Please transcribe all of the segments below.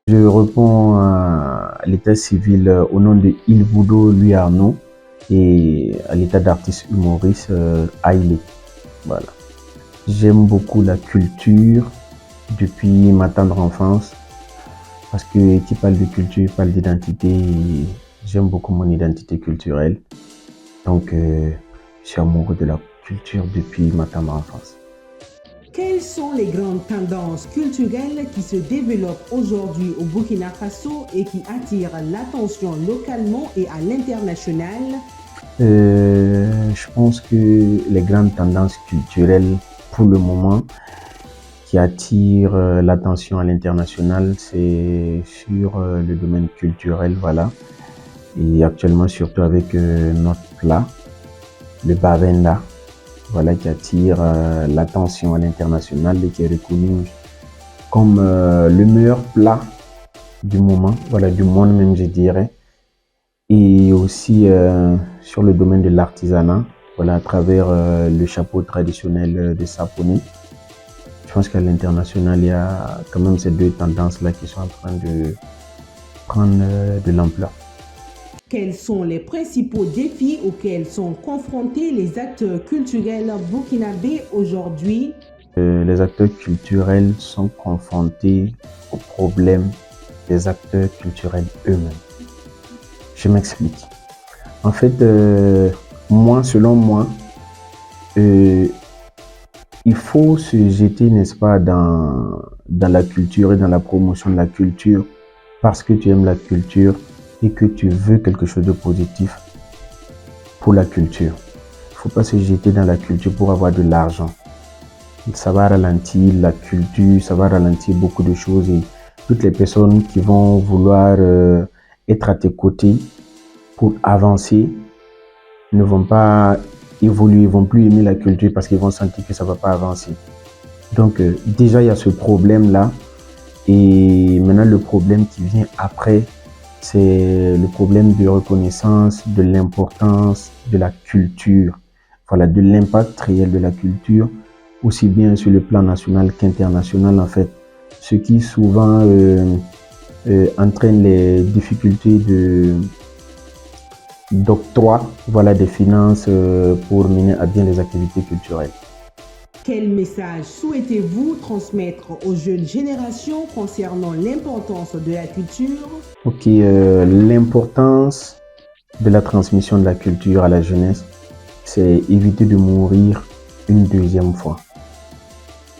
Je réponds à l'état civil au nom de Ilboudo Louis Arnaud et à l'état d'artiste humoriste Haïlé. Voilà. J'aime beaucoup la culture depuis ma tendre enfance parce que qui parle de culture parle d'identité. J'aime beaucoup mon identité culturelle. Donc, je suis amoureux de la culture depuis ma tendre enfance. Quelles sont les grandes tendances culturelles qui se développent aujourd'hui au Burkina Faso et qui attirent l'attention localement et à l'international? Je pense que les grandes tendances culturelles pour le moment qui attirent l'attention à l'international, c'est sur le domaine culturel, voilà. Et actuellement, surtout avec notre plat, le bavenda, voilà, qui attire l'attention à l'international et qui est reconnu comme le meilleur plat du moment, voilà, du monde même, je dirais. Et aussi sur le domaine de l'artisanat, voilà, à travers le chapeau traditionnel de Saponé. Je pense qu'à l'international, il y a quand même ces deux tendances-là qui sont en train de prendre de l'ampleur. Quels sont les principaux défis auxquels sont confrontés les acteurs culturels burkinabés aujourd'hui? Les acteurs culturels sont confrontés aux problèmes des acteurs culturels eux-mêmes. Je m'explique. En fait, selon moi, il faut se jeter, n'est-ce pas, dans la culture et dans la promotion de la culture parce que tu aimes la culture et que tu veux quelque chose de positif pour la culture. Il ne faut pas se jeter dans la culture pour avoir de l'argent. Ça va ralentir la culture, ça va ralentir beaucoup de choses et toutes les personnes qui vont vouloir être à tes côtés pour avancer ne vont pas évoluer, ils vont plus aimer la culture parce qu'ils vont sentir que ça va pas avancer. Donc déjà il y a ce problème là et maintenant le problème qui vient après c'est le problème de reconnaissance de l'importance de la culture, voilà, de l'impact réel de la culture aussi bien sur le plan national qu'international en fait, ce qui souvent entraîne les difficultés d'octroi, voilà, des finances pour mener à bien les activités culturelles. Quel message souhaitez-vous transmettre aux jeunes générations concernant l'importance de la culture? Ok, l'importance de la transmission de la culture à la jeunesse, c'est éviter de mourir une deuxième fois.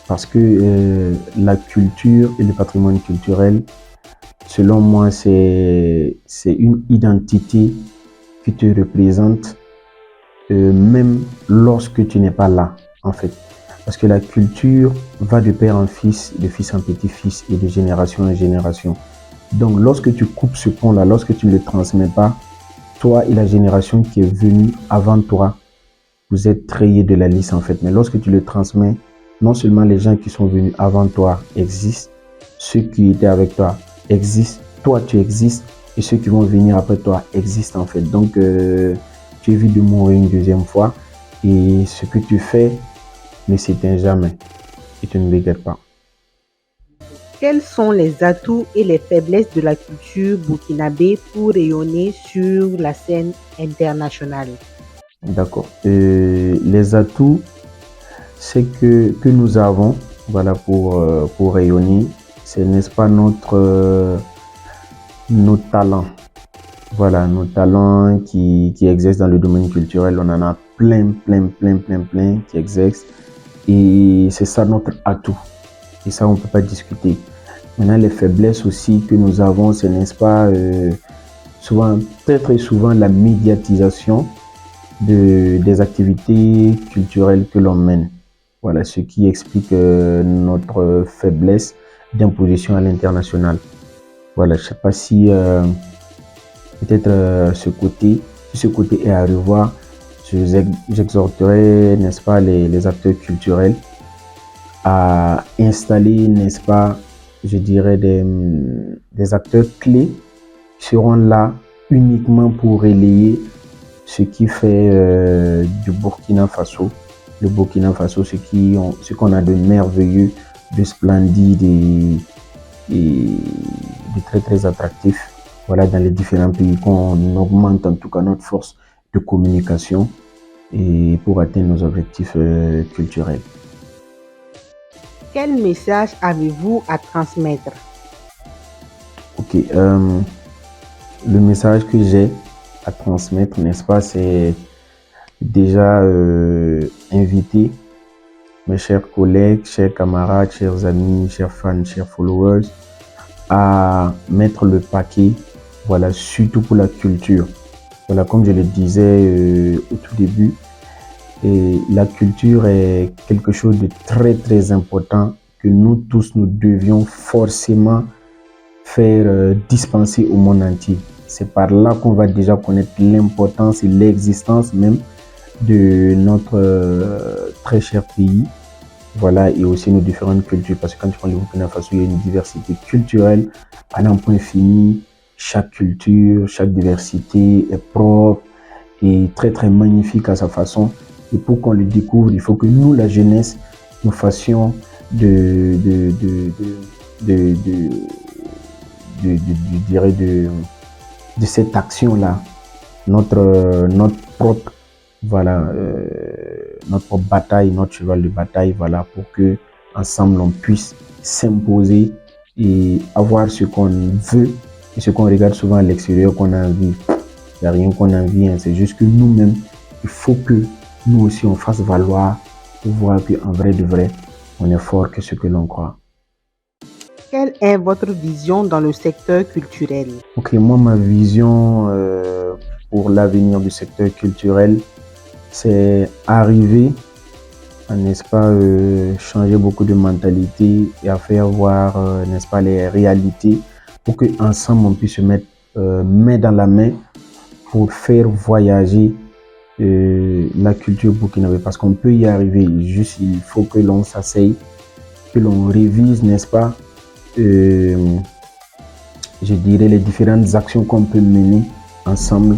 Parce que la culture et le patrimoine culturel, selon moi, c'est une identité qui te représente même lorsque tu n'es pas là, en fait. Parce que la culture va de père en fils, de fils en petit-fils et de génération en génération. Donc, lorsque tu coupes ce pont-là, lorsque tu ne le transmets pas, toi et la génération qui est venue avant toi, vous êtes rayés de la liste, en fait. Mais lorsque tu le transmets, non seulement les gens qui sont venus avant toi existent, ceux qui étaient avec toi existent, toi tu existes, et ceux qui vont venir après toi existent, en fait. Donc, tu évites de mourir une deuxième fois, et ce que tu fais ne s'éteint jamais, et tu ne regrettes pas. Quels sont les atouts et les faiblesses de la culture burkinabé pour rayonner sur la scène internationale? D'accord. Les atouts, c'est que nous avons, voilà, pour rayonner, c'est, n'est-ce pas, nos talents. Voilà, nos talents qui exercent dans le domaine culturel, on en a plein qui exercent. Et c'est ça notre atout. Et ça, on ne peut pas discuter. Maintenant, les faiblesses aussi que nous avons, c'est, n'est-ce pas, souvent, très souvent, la médiatisation des activités culturelles que l'on mène. Voilà, ce qui explique notre faiblesse d'imposition à l'international. Voilà, je ne sais pas si peut-être si ce côté est à revoir, j'exhorterai, n'est-ce pas, les acteurs culturels à installer, n'est-ce pas, je dirais des acteurs clés qui seront là uniquement pour relayer ce qui fait du Burkina Faso, le Burkina Faso, ce qu'on a de merveilleux, de splendide et de très très attractif, voilà, dans les différents pays, qu'on augmente en tout cas notre force de communication et pour atteindre nos objectifs culturels. Quel message avez-vous à transmettre? Ok, le message que j'ai à transmettre, n'est-ce pas, c'est déjà inviter mes chers collègues, chers camarades, chers amis, chers fans, chers followers à mettre le paquet, voilà, surtout pour la culture. Voilà, comme je le disais au tout début, et la culture est quelque chose de très très important que nous tous, nous devions forcément faire dispenser au monde entier. C'est par là qu'on va déjà connaître l'importance et l'existence même de notre très cher pays. Voilà, et aussi nos différentes cultures, parce que quand tu prends le Burkina Faso, il y a une diversité culturelle à n'en point fini. Chaque culture, chaque diversité est propre et très très magnifique à sa façon. Et pour qu'on le découvre, il faut que nous, la jeunesse, nous fassions de cette action-là notre propre, voilà, notre bataille, notre cheval de bataille, voilà, pour que ensemble on puisse s'imposer et avoir ce qu'on veut et ce qu'on regarde souvent à l'extérieur qu'on a envie. Il n'y a rien qu'on a envie, hein, c'est juste que nous-mêmes, il faut que nous aussi on fasse valoir pour voir qu'en vrai de vrai, on est fort que ce que l'on croit. Quelle est votre vision dans le secteur culturel? Ok, moi ma vision pour l'avenir du secteur culturel, c'est arriver à, n'est-ce pas, changer beaucoup de mentalité et à faire voir, n'est-ce pas, les réalités pour qu'ensemble on puisse se mettre main dans la main pour faire voyager la culture burkinabé, parce qu'on peut y arriver, juste il faut que l'on s'asseye, que l'on révise, n'est-ce pas, je dirais les différentes actions qu'on peut mener ensemble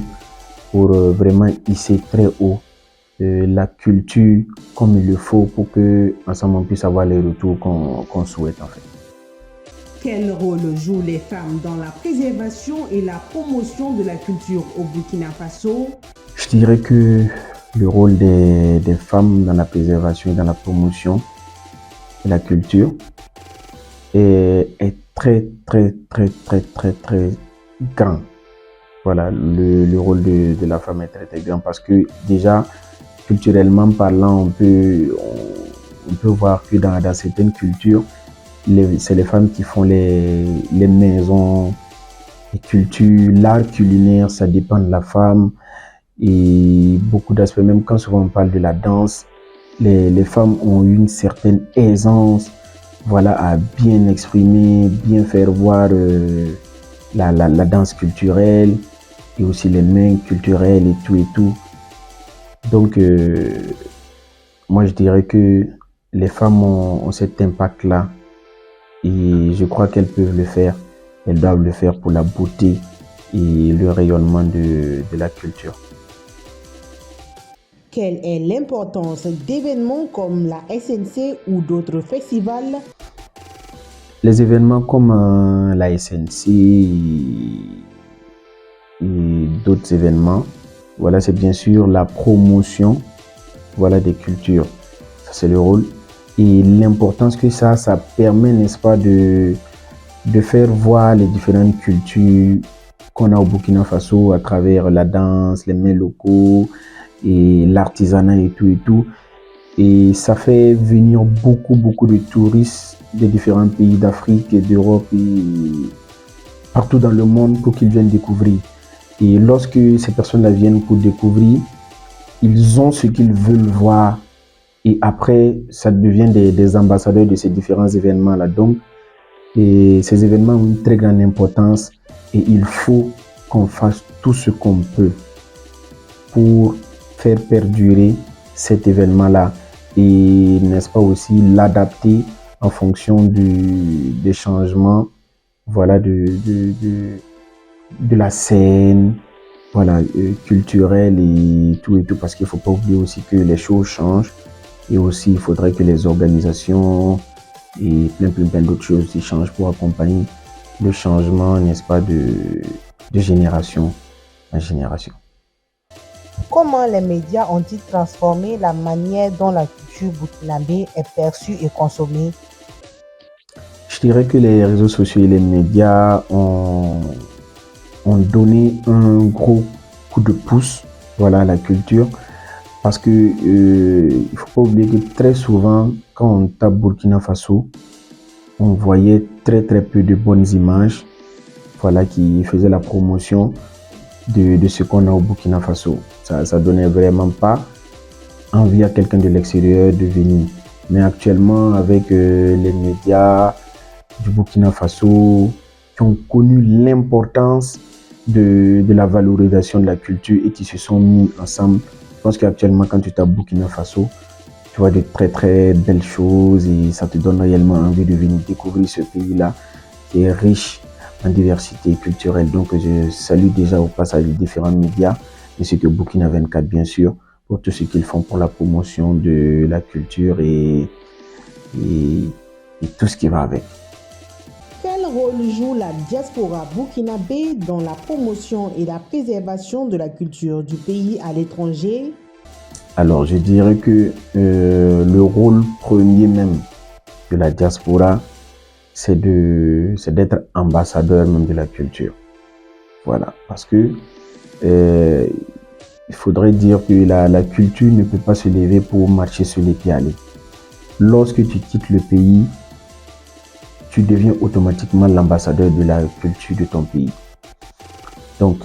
pour vraiment hisser très haut la culture comme il le faut pour que ensemble on puisse avoir les retours qu'on souhaite en fait. Quel rôle jouent les femmes dans la préservation et la promotion de la culture au Burkina Faso? Je dirais que le rôle des femmes dans la préservation et dans la promotion de la culture est très très très très très très grand. Voilà, le rôle de la femme est très très grand parce que déjà culturellement parlant, on peut voir que dans certaines cultures, c'est les femmes qui font les maisons, les cultures, l'art culinaire, ça dépend de la femme et beaucoup d'aspects. Même quand souvent on parle de la danse, les femmes ont une certaine aisance, voilà, à bien exprimer, bien faire voir la danse culturelle et aussi les mains culturelles et tout et tout. Donc, moi je dirais que les femmes ont cet impact-là et je crois qu'elles peuvent le faire. Elles doivent le faire pour la beauté et le rayonnement de la culture. Quelle est l'importance d'événements comme la SNC ou d'autres festivals? Les événements comme la SNC et d'autres événements, voilà, c'est bien sûr la promotion, voilà, des cultures. Ça, c'est le rôle. Et l'importance que ça permet, n'est-ce pas, de faire voir les différentes cultures qu'on a au Burkina Faso à travers la danse, les mets locaux et l'artisanat et tout et tout. Et ça fait venir beaucoup de touristes des différents pays d'Afrique et d'Europe et partout dans le monde pour qu'ils viennent découvrir. Et lorsque ces personnes-là viennent pour découvrir, ils ont ce qu'ils veulent voir. Et après, ça devient des ambassadeurs de ces différents événements-là. Donc, et ces événements ont une très grande importance et il faut qu'on fasse tout ce qu'on peut pour faire perdurer cet événement-là et, n'est-ce pas, aussi l'adapter en fonction des changements, voilà, de la scène, voilà, culturelle et tout, parce qu'il ne faut pas oublier aussi que les choses changent et aussi il faudrait que les organisations et plein d'autres choses qui changent pour accompagner le changement, n'est-ce pas, de génération en génération. Comment les médias ont-ils transformé la manière dont la culture burkinabé est perçue et consommée? Je dirais que les réseaux sociaux et les médias ont donné un gros coup de pouce, voilà, à la culture, parce que il faut pas oublier que très souvent, quand on tape Burkina Faso, on voyait très peu de bonnes images, voilà, qui faisaient la promotion de ce qu'on a au Burkina Faso. Ça donnait vraiment pas envie à quelqu'un de l'extérieur de venir. Mais actuellement, avec les médias du Burkina Faso qui ont connu l'importance de la valorisation de la culture et qui se sont mis ensemble, je pense qu'actuellement, quand tu tapes Burkina Faso, tu vois de très belles choses et ça te donne réellement envie de venir découvrir ce pays-là qui est riche en diversité culturelle. Donc, je salue déjà au passage les différents médias, ainsi que Burkina 24, bien sûr, pour tout ce qu'ils font pour la promotion de la culture et tout ce qui va avec. Quel rôle joue la diaspora burkinabé dans la promotion et la préservation de la culture du pays à l'étranger? Alors, je dirais que le rôle premier même de la diaspora, c'est d'être ambassadeur même de la culture. Voilà, parce que il faudrait dire que la culture ne peut pas se lever pour marcher sur les pieds à l'eau. Lorsque tu quittes le pays, tu deviens automatiquement l'ambassadeur de la culture de ton pays. Donc,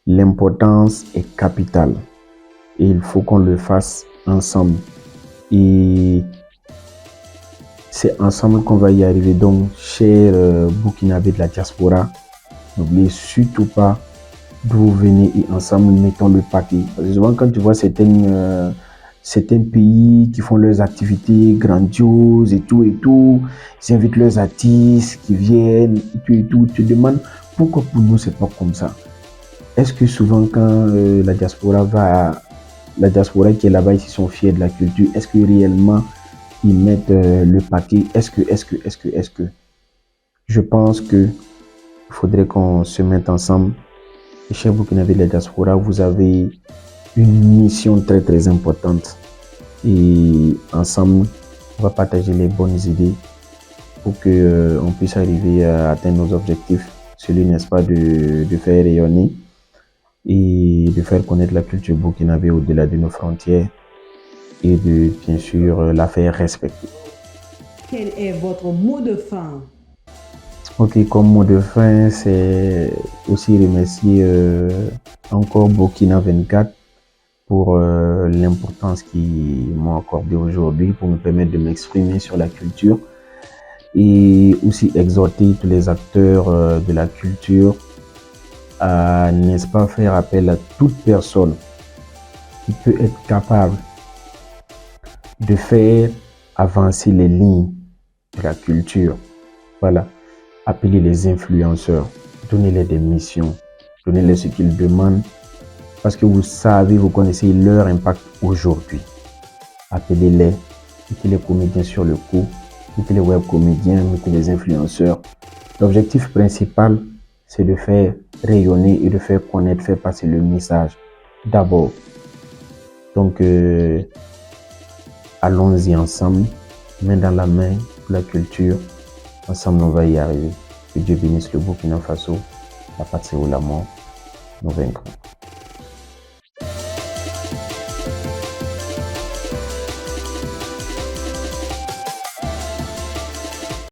l'importance est capitale et il faut qu'on le fasse ensemble. Et c'est ensemble qu'on va y arriver. Donc, chers Burkinabés de la diaspora, n'oubliez surtout pas d'où vous venez et ensemble mettons le paquet. Parce que souvent, quand tu vois certains pays qui font leurs activités grandioses et tout, ils invitent leurs artistes qui viennent et tout, tu te demandes pourquoi pour nous c'est pas comme ça. Est-ce que souvent quand la diaspora qui est là-bas, ils sont fiers de la culture, est-ce que réellement ils mettent le paquet? Est-ce que je pense que il faudrait qu'on se mette ensemble. Et chez Burkinabé de la diaspora, vous avez une mission très importante. Et ensemble, on va partager les bonnes idées pour que on puisse arriver à atteindre nos objectifs. Celui, n'est-ce pas, de faire rayonner et de faire connaître la culture burkinabé au-delà de nos frontières et de, bien sûr, la faire respecter. Quel est votre mot de fin? Ok, comme mot de fin, c'est aussi remercier encore Burkina 24 pour l'importance qu'ils m'ont accordée aujourd'hui pour me permettre de m'exprimer sur la culture et aussi exhorter tous les acteurs de la culture à, n'est-ce pas, faire appel à toute personne qui peut être capable de faire avancer les lignes de la culture. Voilà. Appelez les influenceurs, donnez-les des missions, donnez-les ce qu'ils demandent parce que vous savez, vous connaissez leur impact aujourd'hui. Appelez-les, mettez les comédiens sur le coup, mettez les web comédiens, mettez les influenceurs. L'objectif principal, c'est de faire rayonner et de faire connaître, faire passer le message d'abord. Donc, allons-y ensemble, main dans la main pour la culture. Ensemble, on va y arriver. Que Dieu bénisse le Burkina Faso, la patrie ou la mort, nous vaincrons.